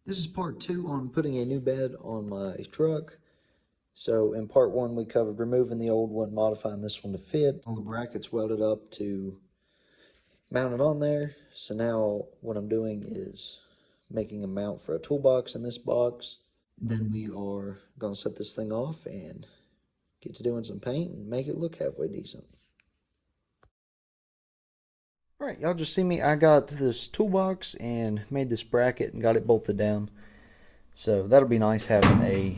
This is part 2 on putting a new bed on my truck. So in part 1 we covered removing the old one, modifying this one to fit. All the brackets welded up to mount it on there. So now what I'm doing is making a mount for a toolbox in this box. Then we are going to set this thing off and get to doing some paint and make it look halfway decent. Alright, y'all just see me. I got this toolbox and made this bracket and got it bolted down. So that'll be nice having a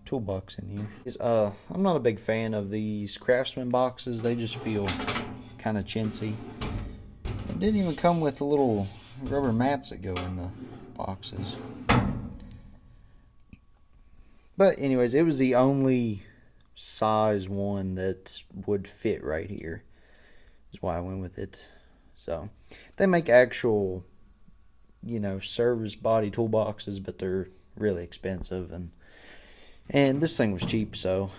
toolbox in here. I'm not a big fan of these Craftsman boxes. They just feel kind of chintzy. It didn't even come with the little rubber mats that go in the boxes. But anyways, it was the only size one that would fit right here. That's why I went with it. So they make actual, service body toolboxes, but they're really expensive, and this thing was cheap, so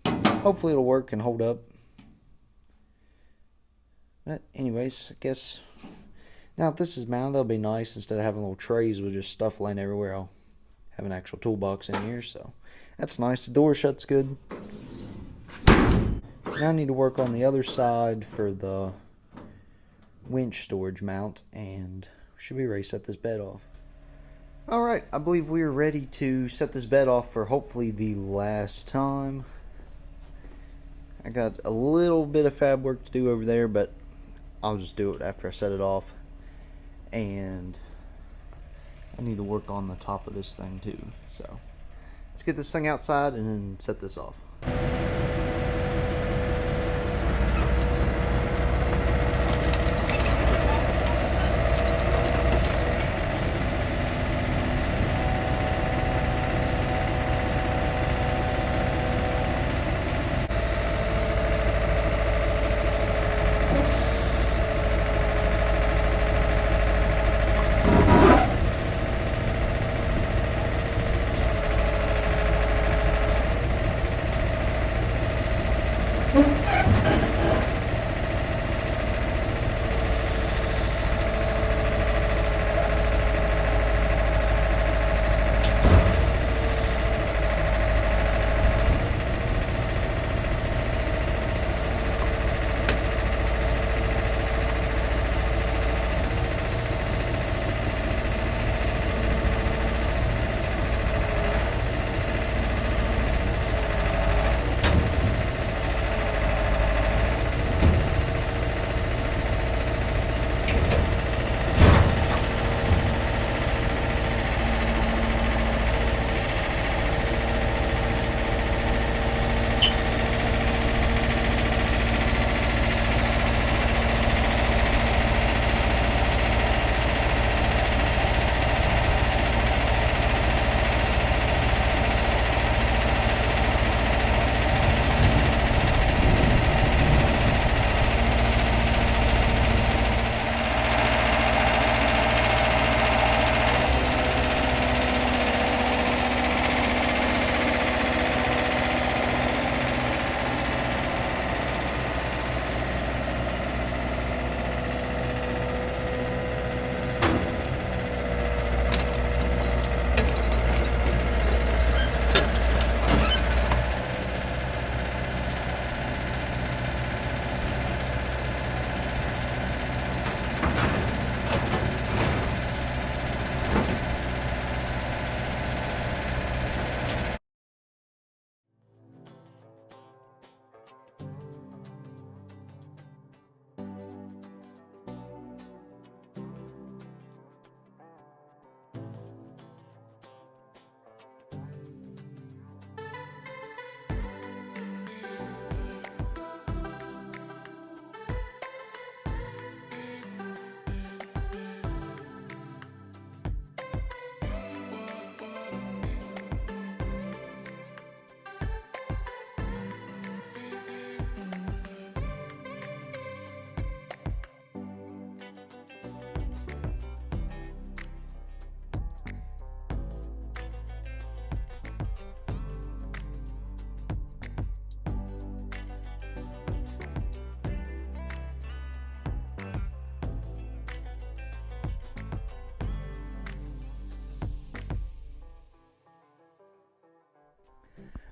hopefully it'll work and hold up. But anyways, I guess now if this is mounted, that'll be nice. Instead of having little trays with just stuff laying everywhere, I'll have an actual toolbox in here, so that's nice. The door shuts good. Now I need to work on the other side for the winch storage mount, and we should be ready to set this bed off. Alright, I believe we are ready to set this bed off for hopefully the last time. I got a little bit of fab work to do over there, but I'll just do it after I set it off. And I need to work on the top of this thing too. So let's get this thing outside and then set this off.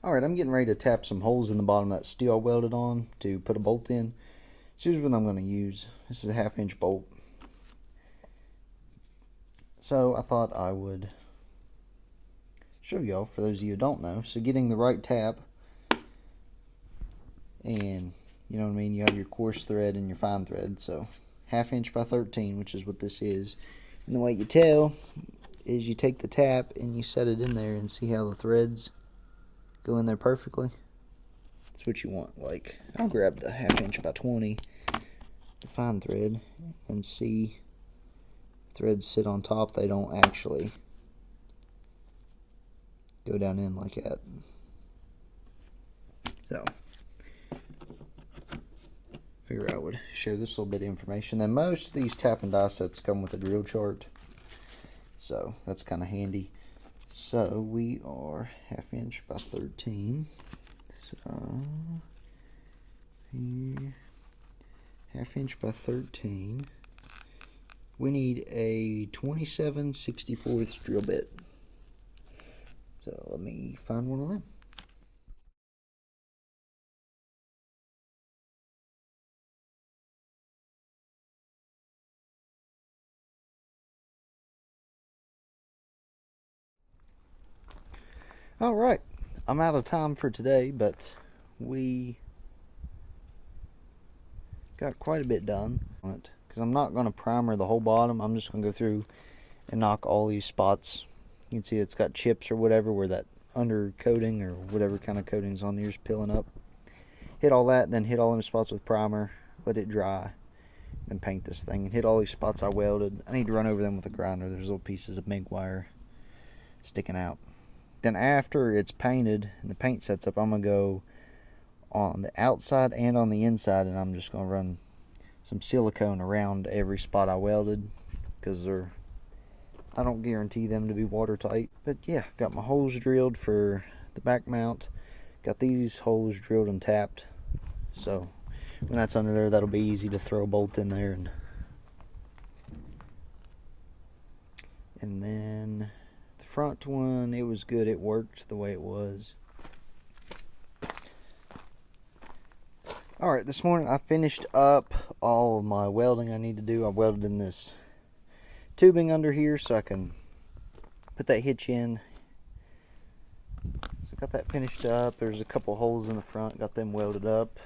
Alright, I'm getting ready to tap some holes in the bottom of that steel I welded on to put a bolt in. So here's what I'm going to use. This is a 1/2 inch bolt. So I thought I would show y'all, for those of you who don't know. So getting the right tap, and you know what I mean, you have your coarse thread and your fine thread. So 1/2 inch by 13, which is what this is. And the way you tell is you take the tap and you set it in there, and see how the threads go in there perfectly. That's what you want. Like, I'll grab the 1/2 inch by 20, the fine thread, and see threads sit on top. They don't actually go down in like that. So figure I would share this little bit of information. Then most of these tap and die sets come with a drill chart, so that's kind of handy. So we are 1/2 inch by 13. So here, 1/2 inch by 13. We need a 27/64 drill bit. So let me find one of them. Alright, I'm out of time for today, but we got quite a bit done on it. Because I'm not going to primer the whole bottom. I'm just going to go through and knock all these spots. You can see it's got chips or whatever where that under coating or whatever kind of coating's on there is peeling up. Hit all that, then hit all them spots with primer, let it dry, then paint this thing, and hit all these spots I welded. I need to run over them with a grinder. There's little pieces of MIG wire sticking out. Then after it's painted and the paint sets up, I'm going to go on the outside and on the inside, and I'm just going to run some silicone around every spot I welded, because I don't guarantee them to be watertight. But yeah, got my holes drilled for the back mount. Got these holes drilled and tapped, so when that's under there, that'll be easy to throw a bolt in there. And then the front one, it was good. It worked the way it was. Alright, this morning I finished up all of my welding I need to do. I welded in this tubing under here so I can put that hitch in. So got that finished up. There's a couple holes in the front, got them welded up.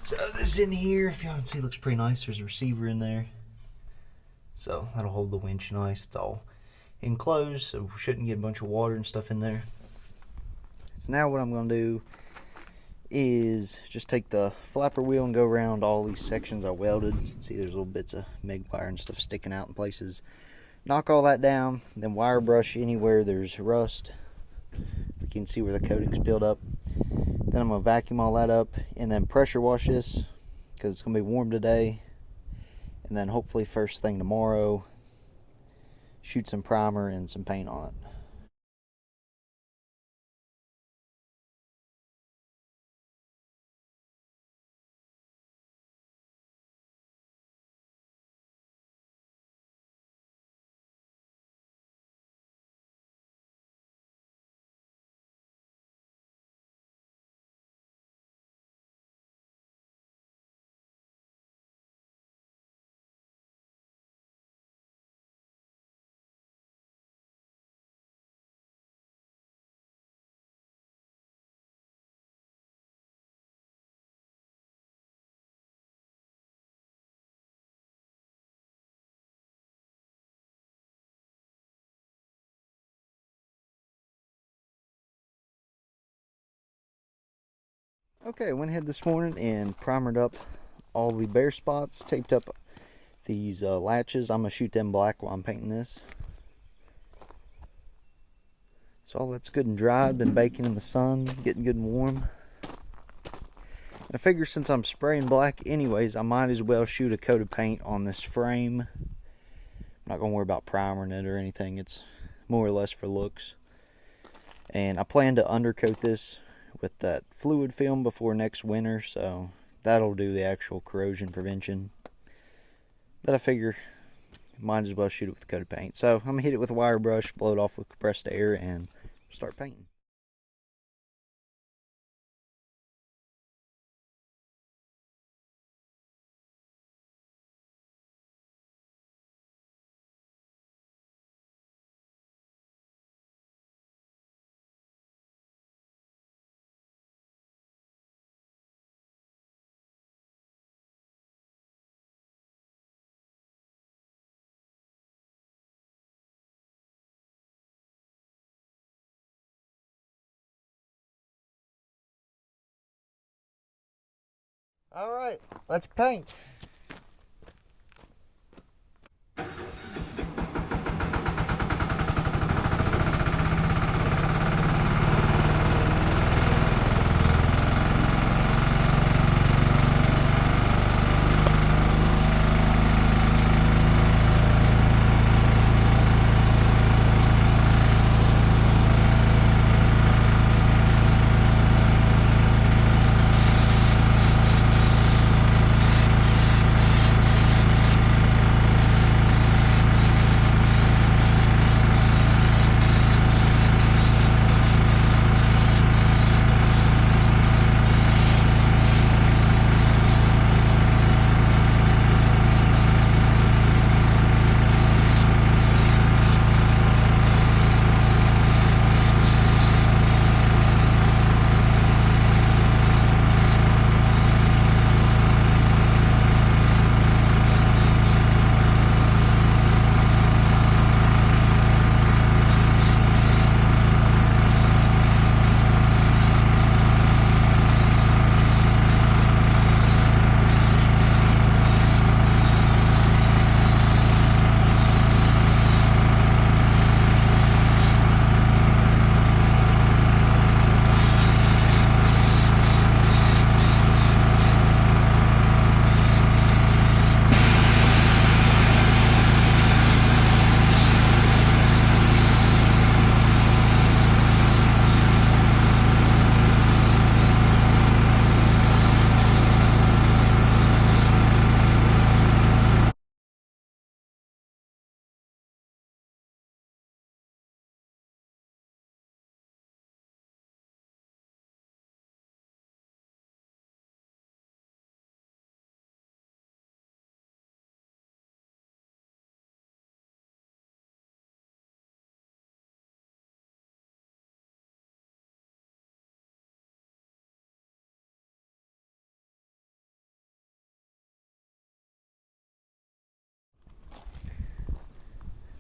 So this in here, if y'all can see, looks pretty nice. There's a receiver in there, so that'll hold the winch nice. It's all enclosed, so we shouldn't get a bunch of water and stuff in there. So now what I'm going to do is just take the flapper wheel and go around all these sections I welded. You can see there's little bits of MIG wire and stuff sticking out in places. Knock all that down, then wire brush anywhere there's rust. You can see where the coating's built up. Then I'm going to vacuum all that up and then pressure wash this, because it's going to be warm today. And then hopefully first thing tomorrow, shoot some primer and some paint on it. Okay, I went ahead this morning and primered up all the bare spots, taped up these latches. I'm going to shoot them black while I'm painting this. So all that's good and dry. Been baking in the sun, getting good and warm. And I figure since I'm spraying black anyways, I might as well shoot a coat of paint on this frame. I'm not going to worry about primering it or anything. It's more or less for looks. And I plan to undercoat this with that fluid film before next winter, so that'll do the actual corrosion prevention. But I figure might as well shoot it with a coat of paint. So I'm gonna hit it with a wire brush, blow it off with compressed air, and start painting. All right, let's paint.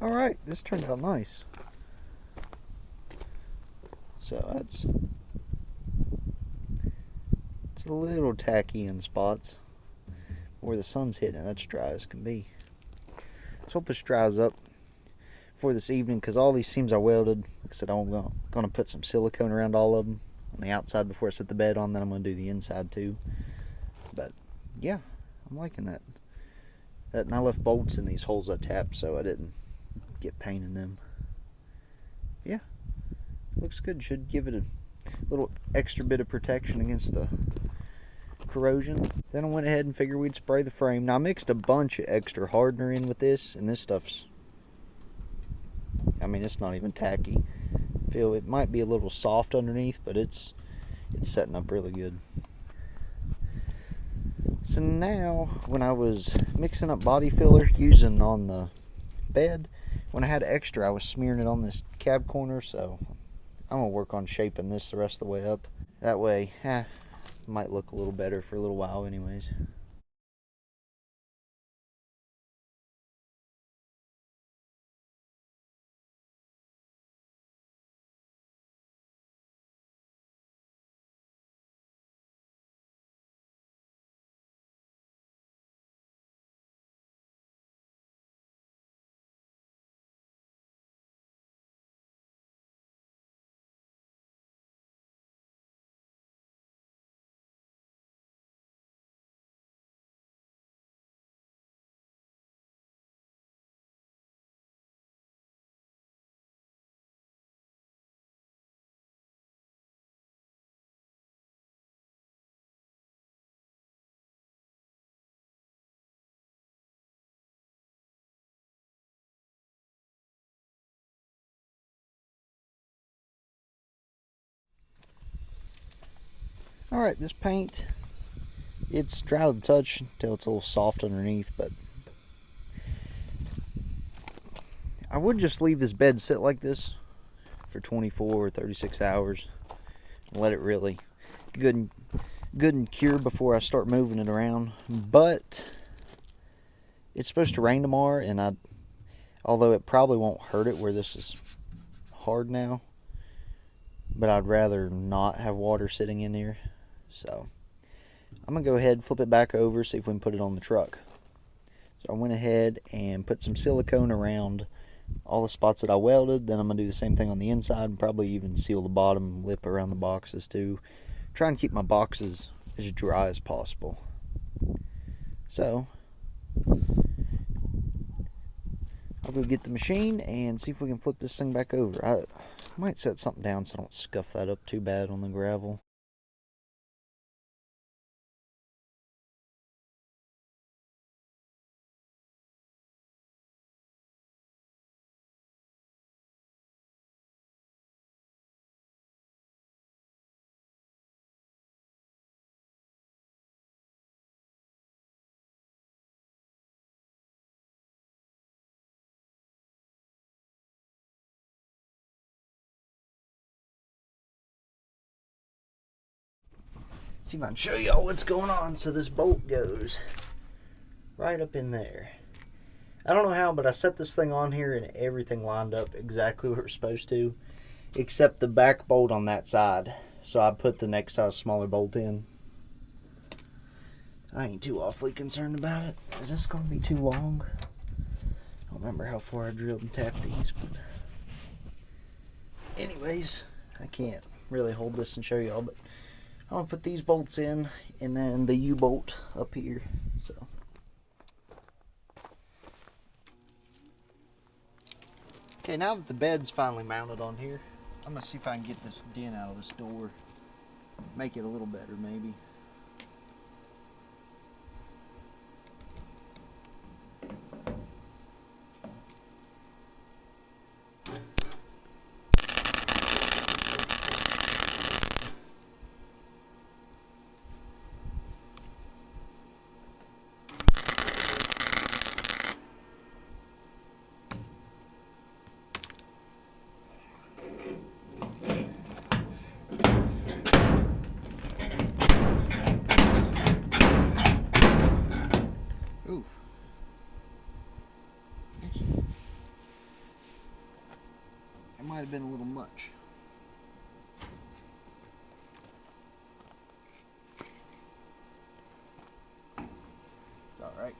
All right, this turned out nice. So it's a little tacky in spots where the sun's hitting it. That's dry as can be. Let's hope this dries up for this evening, because all these seams are welded. Like I said, I'm gonna put some silicone around all of them on the outside before I set the bed on. Then I'm gonna do the inside too. But yeah, I'm liking that. And I left bolts in these holes I tapped, so I didn't get paint in them. Yeah, looks good. Should give it a little extra bit of protection against the corrosion. Then I went ahead and figured we'd spray the frame. Now I mixed a bunch of extra hardener in with this, and this stuff's, I mean, it's not even tacky. I feel it might be a little soft underneath, but it's setting up really good. So now, when I was mixing up body filler using on the bed, when I had extra, I was smearing it on this cab corner, so I'm gonna work on shaping this the rest of the way up. That way, might look a little better for a little while anyways. Alright, this paint, it's dry to the touch until it's a little soft underneath, but I would just leave this bed sit like this for 24 or 36 hours and let it really good and cure before I start moving it around. But it's supposed to rain tomorrow, and although it probably won't hurt it where this is hard now, but I'd rather not have water sitting in here. So I'm going to go ahead, flip it back over, see if we can put it on the truck. So I went ahead and put some silicone around all the spots that I welded. Then I'm going to do the same thing on the inside and probably even seal the bottom lip around the boxes too. Try and keep my boxes as dry as possible. So I'll go get the machine and see if we can flip this thing back over. I might set something down so I don't scuff that up too bad on the gravel. See if I can show y'all what's going on. So this bolt goes right up in there. I don't know how, but I set this thing on here and everything lined up exactly where it's supposed to, except the back bolt on that side. So I put the next size smaller bolt in. I ain't too awfully concerned about it. Is this going to be too long? I don't remember how far I drilled and tapped these, but anyways, I can't really hold this and show y'all, but I'm going to put these bolts in and then the U-bolt up here. So okay, now that the bed's finally mounted on here, I'm going to see if I can get this dent out of this door. Make it a little better, maybe. Oof. It might have been a little much. It's all right.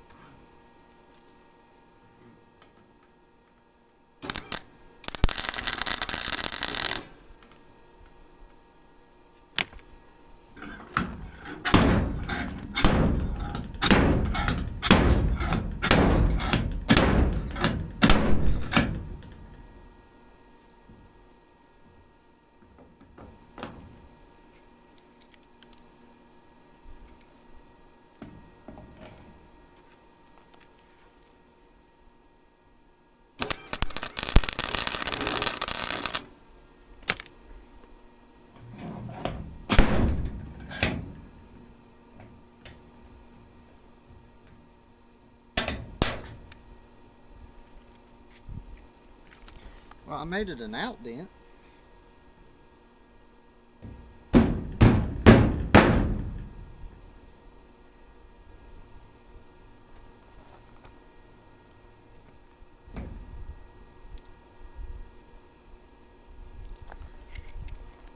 Well, I made it an out dent.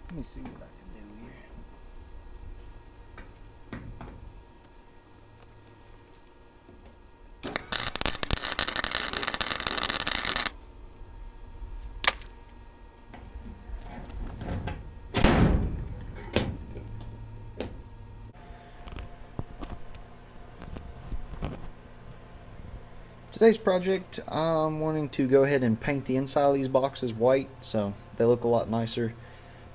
Let me see what I can do here. Today's project, I'm wanting to go ahead and paint the inside of these boxes white so they look a lot nicer.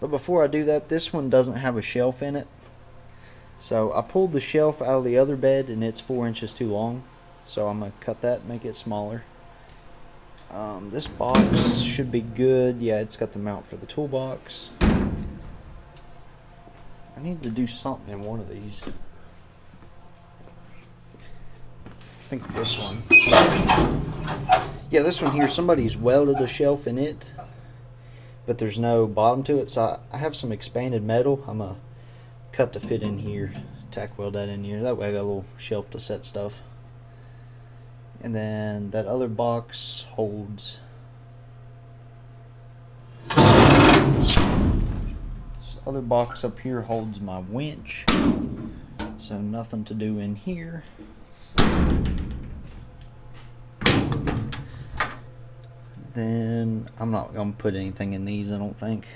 But before I do that, this one doesn't have a shelf in it. So I pulled the shelf out of the other bed and it's 4 inches too long. So I'm going to cut that and make it smaller. This box should be good. Yeah, it's got the mount for the toolbox. I need to do something in one of these. I think this one. Yeah, this one here, somebody's welded a shelf in it, but there's no bottom to it, so I have some expanded metal. I'm gonna cut to fit in here, tack weld that in here. That way I got a little shelf to set stuff. And then that other box holds, this other box up here holds my winch. So nothing to do in here. Then I'm not gonna put anything in these, I don't think.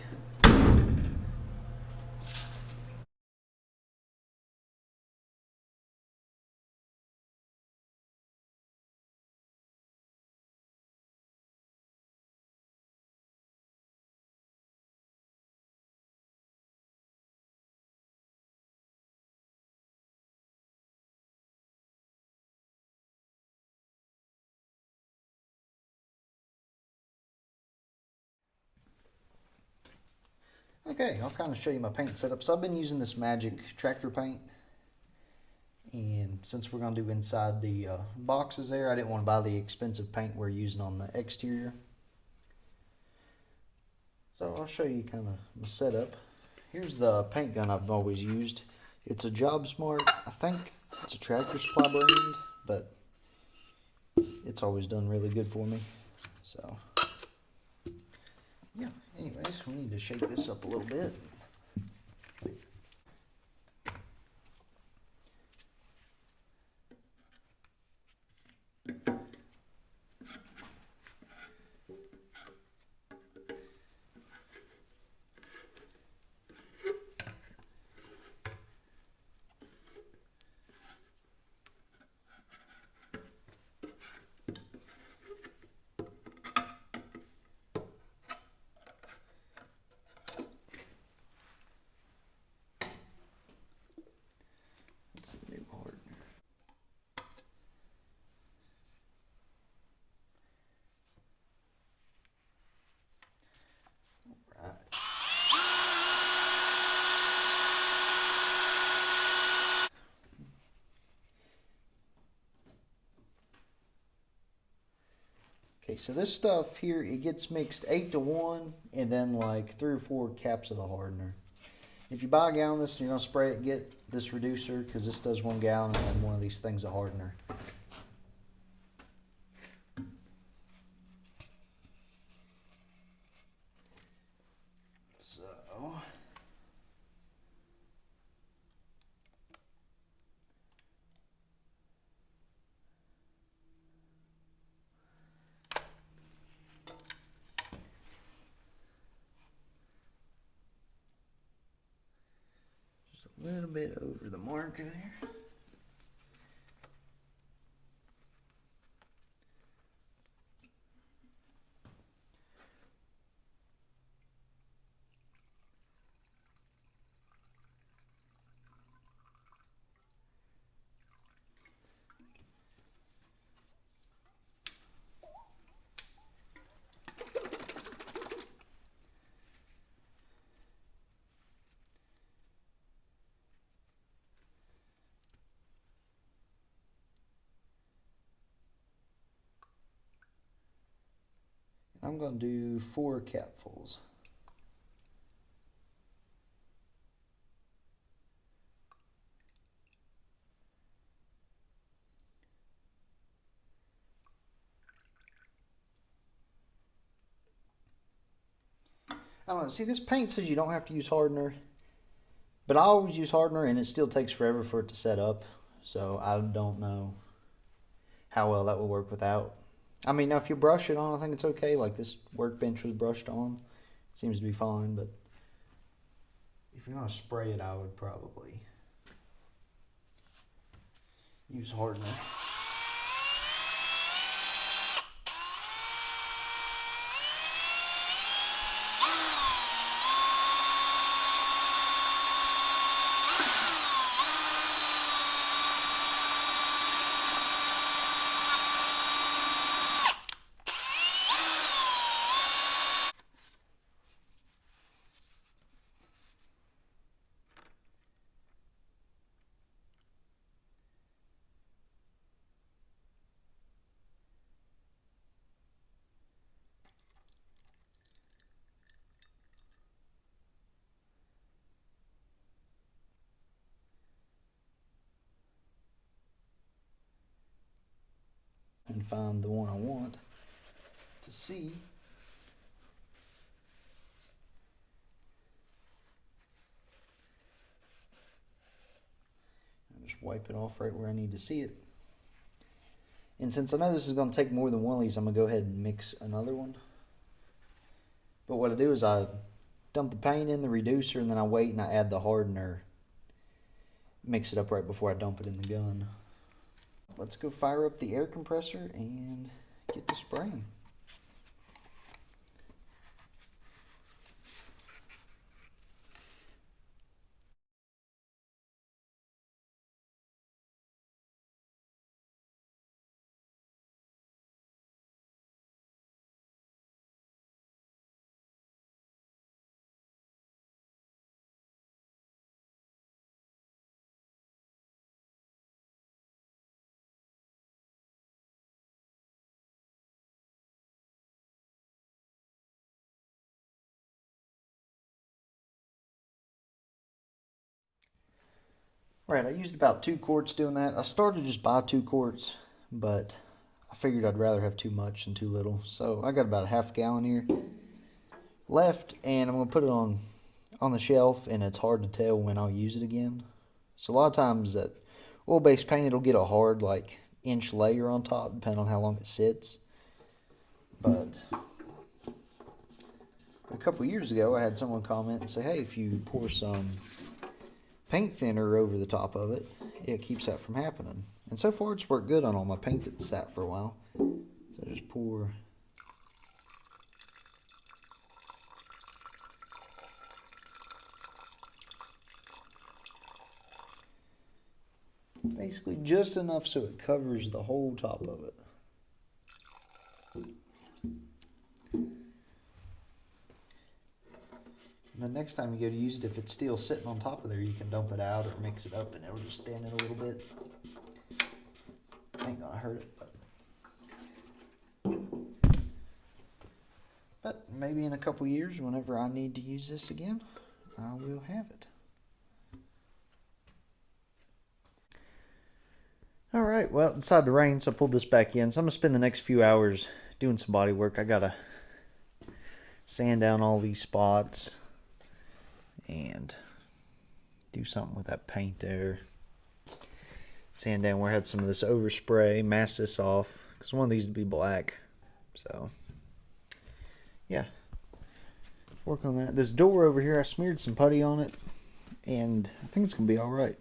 Okay, I'll kind of show you my paint setup. So I've been using this Magic tractor paint, and since we're going to do inside the boxes there, I didn't want to buy the expensive paint we're using on the exterior. So I'll show you kind of the setup. Here's the paint gun I've always used. It's a Job Smart. I think it's a Tractor Supply brand, but it's always done really good for me. So yeah, anyways, we need to shake this up a little bit. That's the new hardener. Okay, so this stuff here, it gets mixed 8 to 1 and then like 3 or 4 caps of the hardener. If you buy a gallon of this and you're going to spray it, get this reducer because this does 1 gallon and then one of these things of hardener. So just a little bit over the marker there. I'm going to do 4 capfuls. I don't know, see this paint says you don't have to use hardener, but I always use hardener and it still takes forever for it to set up, so I don't know how well that will work without. I mean, now if you brush it on, I think it's okay. Like this workbench was brushed on, it seems to be fine, but if you're going to spray it, I would probably use hardener. And find the one I want to see. wipe it off right where I need to see it. And since I know this is going to take more than one of these, I'm going to go ahead and mix another one. But what I do is I dump the paint in the reducer, and then I wait and I add the hardener. Mix it up right before I dump it in the gun. Let's go fire up the air compressor and get to spraying. Right, I used about 2 quarts doing that. I started just by 2 quarts, but I figured I'd rather have too much than too little. So I got about a half gallon here left, and I'm going to put it on the shelf, and it's hard to tell when I'll use it again. So a lot of times that oil-based paint, it'll get a hard like inch layer on top depending on how long it sits. But a couple years ago, I had someone comment and say, hey, if you pour some paint thinner over the top of it, it keeps that from happening. And so far it's worked good on all my paint that's sat for a while. So I just pour basically just enough so it covers the whole top of it. And the next time you go to use it, if it's still sitting on top of there, you can dump it out or mix it up and it'll just stand it a little bit. Ain't gonna hurt it, but maybe in a couple years, whenever I need to use this again, I will have it. Alright, well, it decided to rain, so I pulled this back in. So I'm gonna spend the next few hours doing some body work. I gotta sand down all these spots and do something with that paint there. Sand down where I had some of this overspray, mask this off, because I want these to be black. So, yeah. Work on that. This door over here, I smeared some putty on it, and I think it's going to be alright.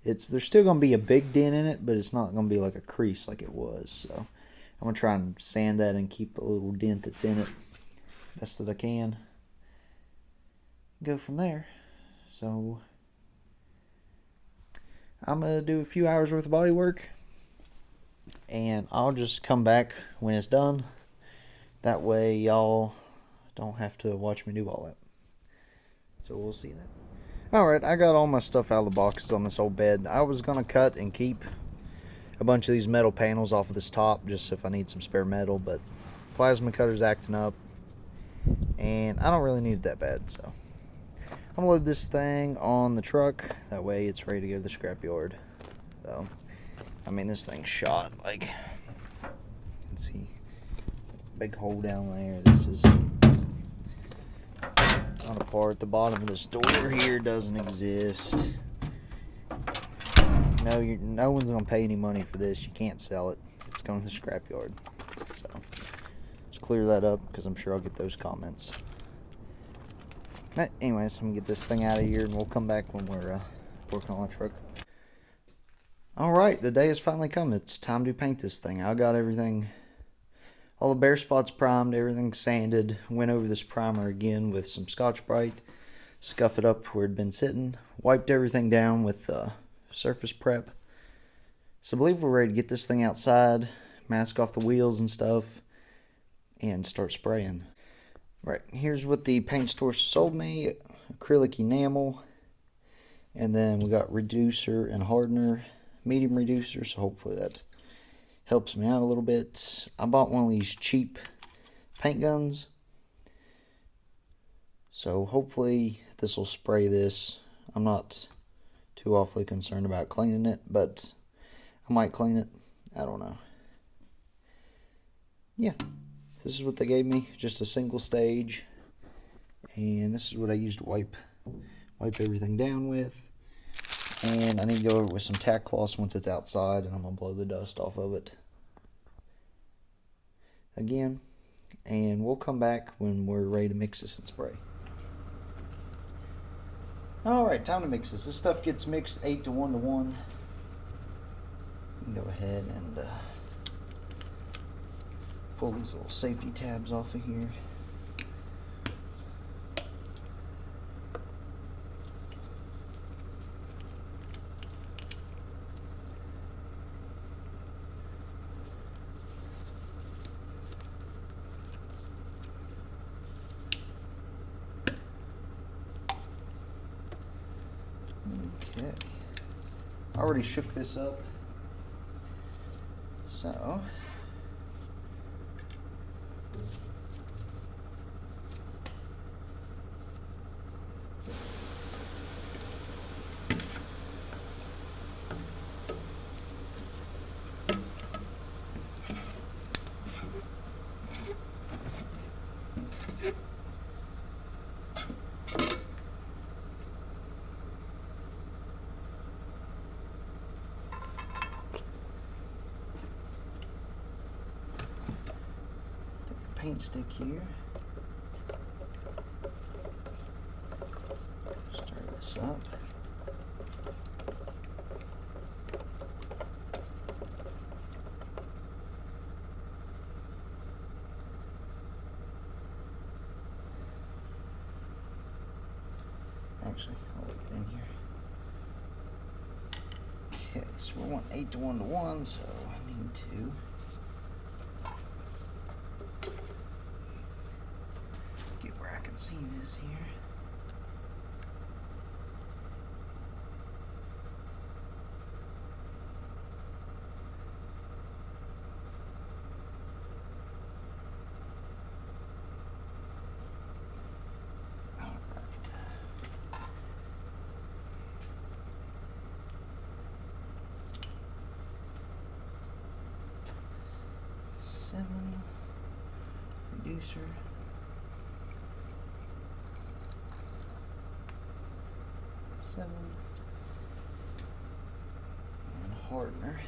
There's still going to be a big dent in it, but it's not going to be like a crease like it was. So, I'm going to try and sand that and keep the little dent that's in it best that I can. Go from there. So I'm gonna do a few hours worth of body work, and I'll just come back when it's done. That way y'all don't have to watch me do all that. So we'll see that. Alright, I got all my stuff out of the boxes on this old bed. I was gonna cut and keep a bunch of these metal panels off of this top just if I need some spare metal, but plasma cutter's acting up and I don't really need it that bad, so I'm gonna load this thing on the truck. That way it's ready to go to the scrapyard. So, I mean, this thing's shot. Like, let's see, big hole down there. This is on a part. The bottom of this door here doesn't exist. No one's gonna pay any money for this. You can't sell it. It's going to the scrapyard. So, let's clear that up because I'm sure I'll get those comments. But anyways, I'm gonna get this thing out of here and we'll come back when we're working on the truck. Alright, the day has finally come. It's time to paint this thing. I got everything, all the bare spots primed, everything sanded. Went over this primer again with some Scotch-Brite, scuff it up where it'd been sitting, wiped everything down with surface prep. So I believe we're ready to get this thing outside, mask off the wheels and stuff, and start spraying. Right, here's what the paint store sold me. Acrylic enamel. And then we got reducer and hardener. Medium reducer, so hopefully that helps me out a little bit. I bought one of these cheap paint guns. So hopefully this will spray this. I'm not too awfully concerned about cleaning it, but I might clean it. I don't know. Yeah. This is what they gave me, just a single stage, and this is what I used to wipe everything down with. And I need to go over it with some tack cloths once it's outside, and I'm going to blow the dust off of it again. And we'll come back when we're ready to mix this and spray. Alright, time to mix this. This stuff gets mixed 8 to 1 to 1. Go ahead and pull these little safety tabs off of here. Okay, I already shook this up, so paint stick here. Stir this up. Actually, I'll leave it in here. Okay, so we want 8 to 1 to 1, so I need to get where I can see this here. Reducer, and hardener.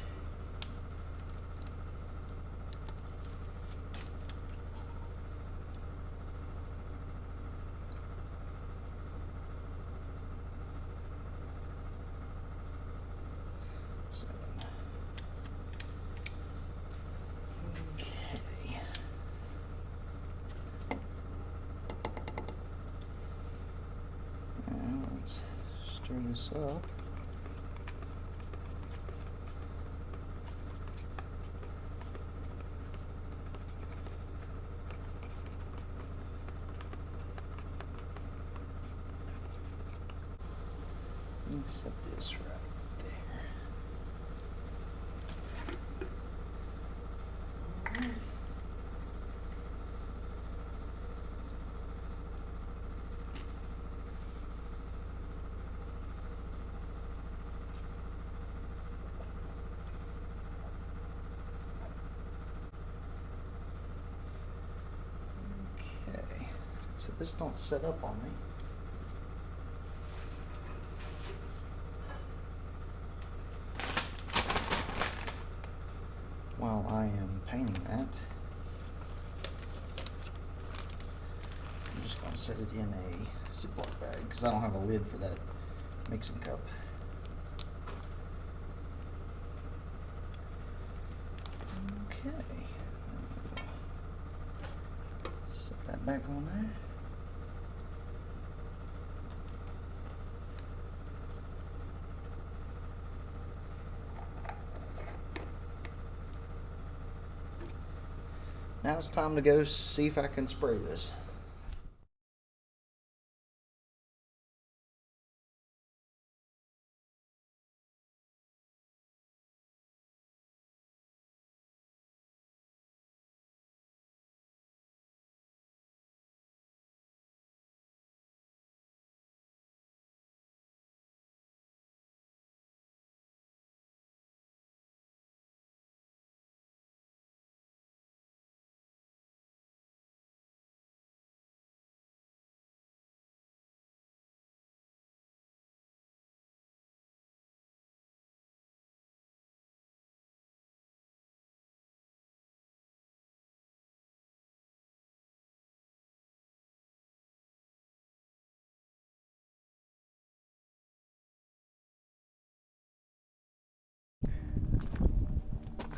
Stir this up. Let me set this right there. Okay, so this don't set up on me. While I am painting that, I'm just going to set it in a Ziploc bag because I don't have a lid for that mixing cup. Okay, set that back on there. Now it's time to go see if I can spray this.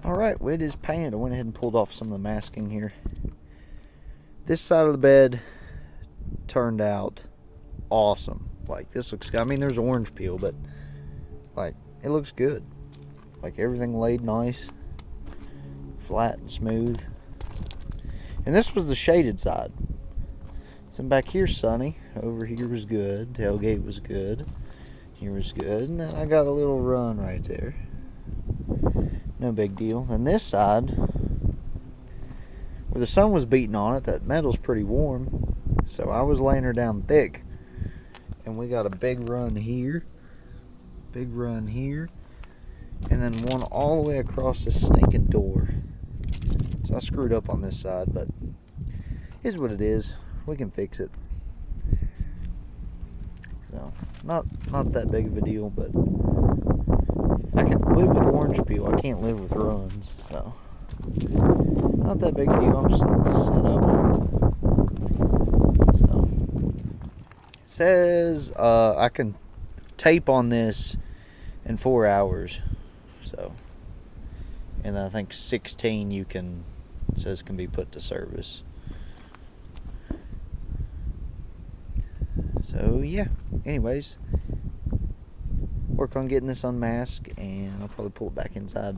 Alright, well, it is painted. I went ahead and pulled off some of the masking here. This side of the bed turned out awesome. Like, this looks good. I mean, there's orange peel, but like, it looks good. Like, everything laid nice, flat and smooth. And this was the shaded side. So back here, sunny. Over here was good. Tailgate was good. Here was good. And then I got a little run right there. No big deal. And this side, where the sun was beating on it, that metal's pretty warm. So I was laying her down thick. And we got a big run here. Big run here. And then one all the way across this stinking door. So I screwed up on this side, but it is what it is. We can fix it. So, not that big of a deal, but I can live with orange peel. I can't live with runs, so not that big a deal. I'm just letting this set up. So, it says I can tape on this in 4 hours. So, and I think 16 it says can be put to service. So yeah, anyways, work on getting this unmasked, and I'll probably pull it back inside.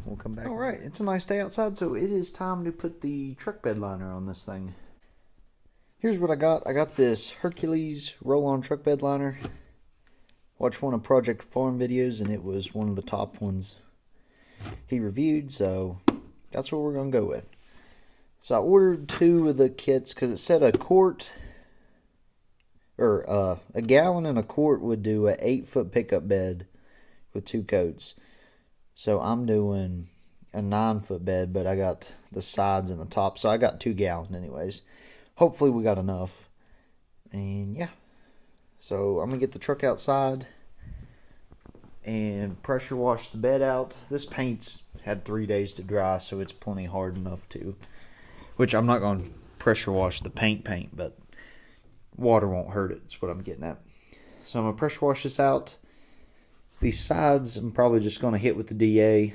We'll come back. Alright, it's a nice day outside, so it is time to put the truck bed liner on this thing. Here's what I got. I got this Hercules roll-on truck bed liner. Watched one of Project Farm videos, and it was one of the top ones he reviewed, so that's what we're going to go with. So I ordered 2 of the kits because it said a gallon and a quart would do a 8-foot pickup bed with 2 coats. So I'm doing a 9-foot bed, but I got the sides and the top, so I got 2 gallon anyways. Hopefully we got enough. And yeah, so I'm gonna get the truck outside and pressure wash the bed out. This paint's had 3 days to dry, so it's plenty hard enough to, which I'm not going to pressure wash the paint, but water won't hurt it. That's what I'm getting at. So I'm going to pressure wash this out. These sides I'm probably just going to hit with the DA.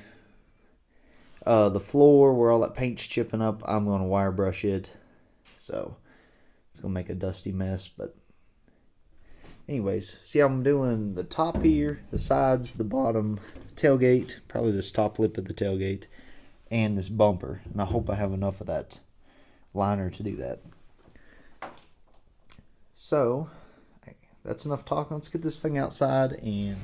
The floor where all that paint's chipping up, I'm going to wire brush it. So it's going to make a dusty mess. But anyways, see how I'm doing the top here, the sides, the bottom, tailgate, probably this top lip of the tailgate, and this bumper. And I hope I have enough of that liner to do that. So, that's enough talking. Let's get this thing outside and...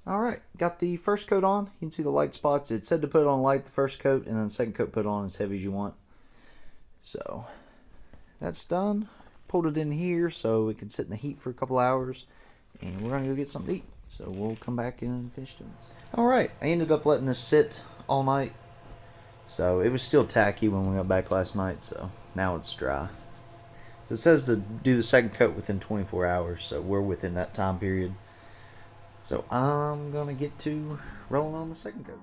Alright, got the first coat on. You can see the light spots. It said to put it on light the first coat, and then the second coat put it on as heavy as you want. So, that's done. Pulled it in here so it could sit in the heat for a couple hours. And we're going to go get something to eat. So we'll come back and finish doing this. Alright, I ended up letting this sit all night. So it was still tacky when we got back last night, so now it's dry. So it says to do the second coat within 24 hours, so we're within that time period. So I'm going to get to rolling on the second coat.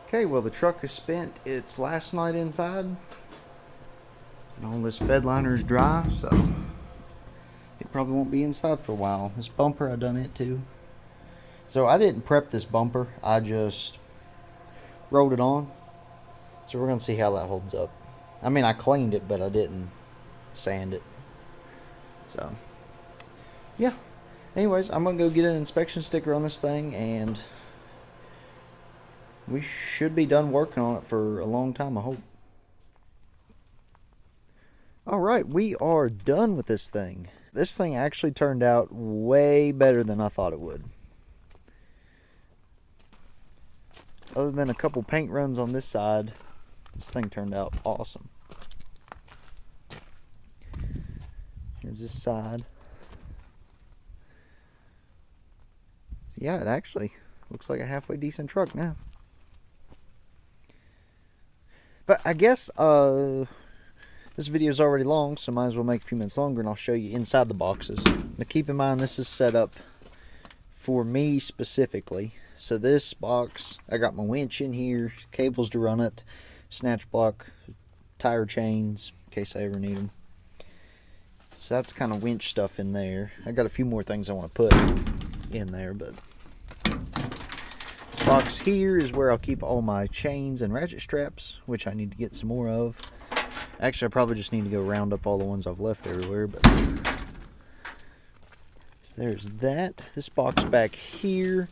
Okay, well the truck has spent its last night inside. And all this bed liner is dry, so it probably won't be inside for a while. This bumper, I done it too. So I didn't prep this bumper, I just rolled it on. So we're gonna see how that holds up. I mean, I cleaned it, but I didn't sand it. So, yeah. Anyways, I'm gonna go get an inspection sticker on this thing, and we should be done working on it for a long time, I hope. Alright, we are done with this thing. This thing actually turned out way better than I thought it would. Other than a couple paint runs on this side, this thing turned out awesome. Here's this side. So yeah, it actually looks like a halfway decent truck now. But I guess this video is already long, so might as well make a few minutes longer, and I'll show you inside the boxes. Now keep in mind, this is set up for me specifically. So this box, I got my winch in here, cables to run it, snatch block, tire chains, in case I ever need them. So that's kind of winch stuff in there. I got a few more things I want to put in there, but this box here is where I'll keep all my chains and ratchet straps, which I need to get some more of. Actually, I probably just need to go round up all the ones I've left everywhere, but so there's that. This box back here,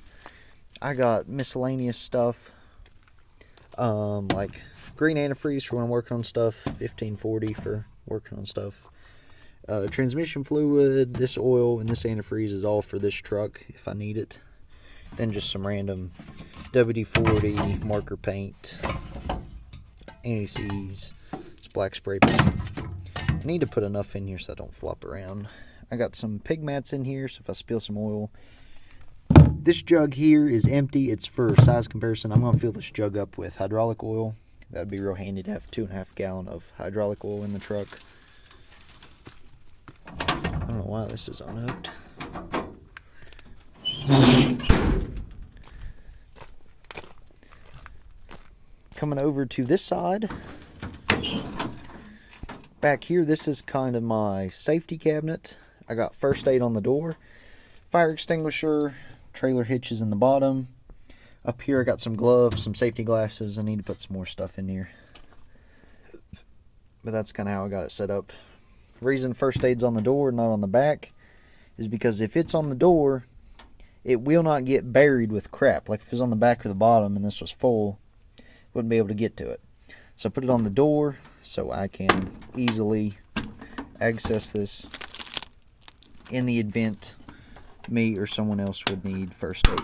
I got miscellaneous stuff, like green antifreeze for when I'm working on stuff, 1540 for working on stuff. Transmission fluid, this oil, and this antifreeze is all for this truck if I need it. Then just some random WD-40, marker paint, anti-seize, black spray paint. I need to put enough in here so I don't flop around. I got some pig mats in here, so if I spill some oil. This jug here is empty. It's for size comparison. I'm going to fill this jug up with hydraulic oil. That would be real handy to have 2.5 gallon of hydraulic oil in the truck. I don't know why this is unhooked. Coming over to this side. Back here, this is kind of my safety cabinet. I got first aid on the door, fire extinguisher, trailer hitches in the bottom. Up here I got some gloves, some safety glasses. I need to put some more stuff in here. But that's kind of how I got it set up. The reason first aid's on the door, not on the back, is because if it's on the door, it will not get buried with crap. Like if it was on the back or the bottom and this was full, wouldn't be able to get to it. So I put it on the door so I can easily access this in the event me or someone else would need first aid.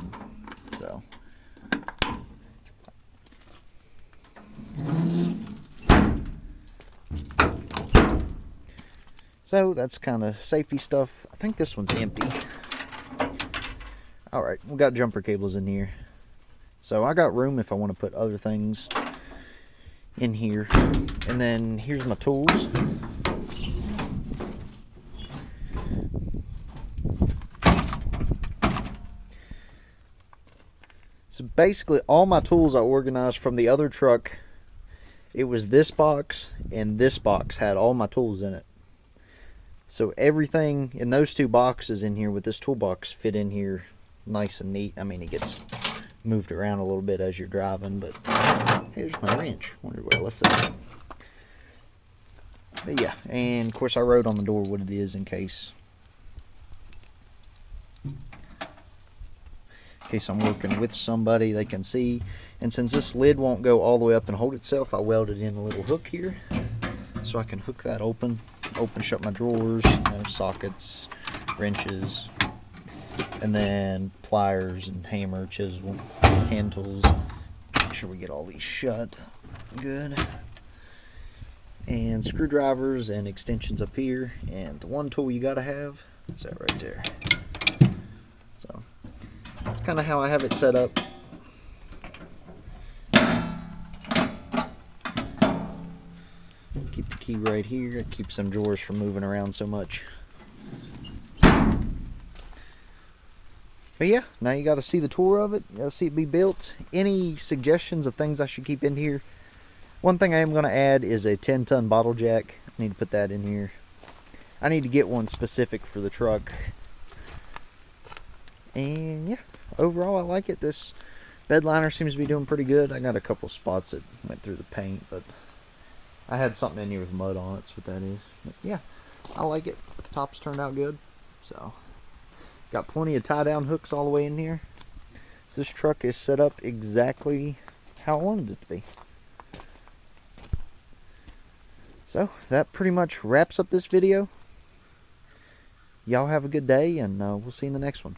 So that's kind of safety stuff. I think this one's empty. Alright, we got jumper cables in here. So I got room if I want to put other things in here. And then here's my tools. So basically all my tools I organized from the other truck. It was this box, and this box had all my tools in it. So everything in those two boxes in here with this toolbox fit in here nice and neat. I mean, it gets moved around a little bit as you're driving, but here's my wrench. Wonder where I left that. But yeah, and of course I wrote on the door what it is in case I'm working with somebody, they can see. And since this lid won't go all the way up and hold itself, I welded in a little hook here so I can hook that open shut my drawers, sockets, wrenches, and then pliers and hammer, chisel, hand tools. Make sure we get all these shut good. And screwdrivers and extensions up here. And the one tool you gotta have is that right there. So that's kind of how I have it set up. Keep the key right here. It keeps them drawers from moving around so much. But yeah, now you got to see the tour of it. You got to see it be built. Any suggestions of things I should keep in here? One thing I am going to add is a 10-ton bottle jack. I need to put that in here. I need to get one specific for the truck. And yeah, overall I like it. This bed liner seems to be doing pretty good. I got a couple spots that went through the paint, but I had something in here with mud on it. That's what that is. But yeah, I like it. The tops turned out good. So, got plenty of tie-down hooks all the way in here. So this truck is set up exactly how I wanted it to be. So, that pretty much wraps up this video. Y'all have a good day, and we'll see you in the next one.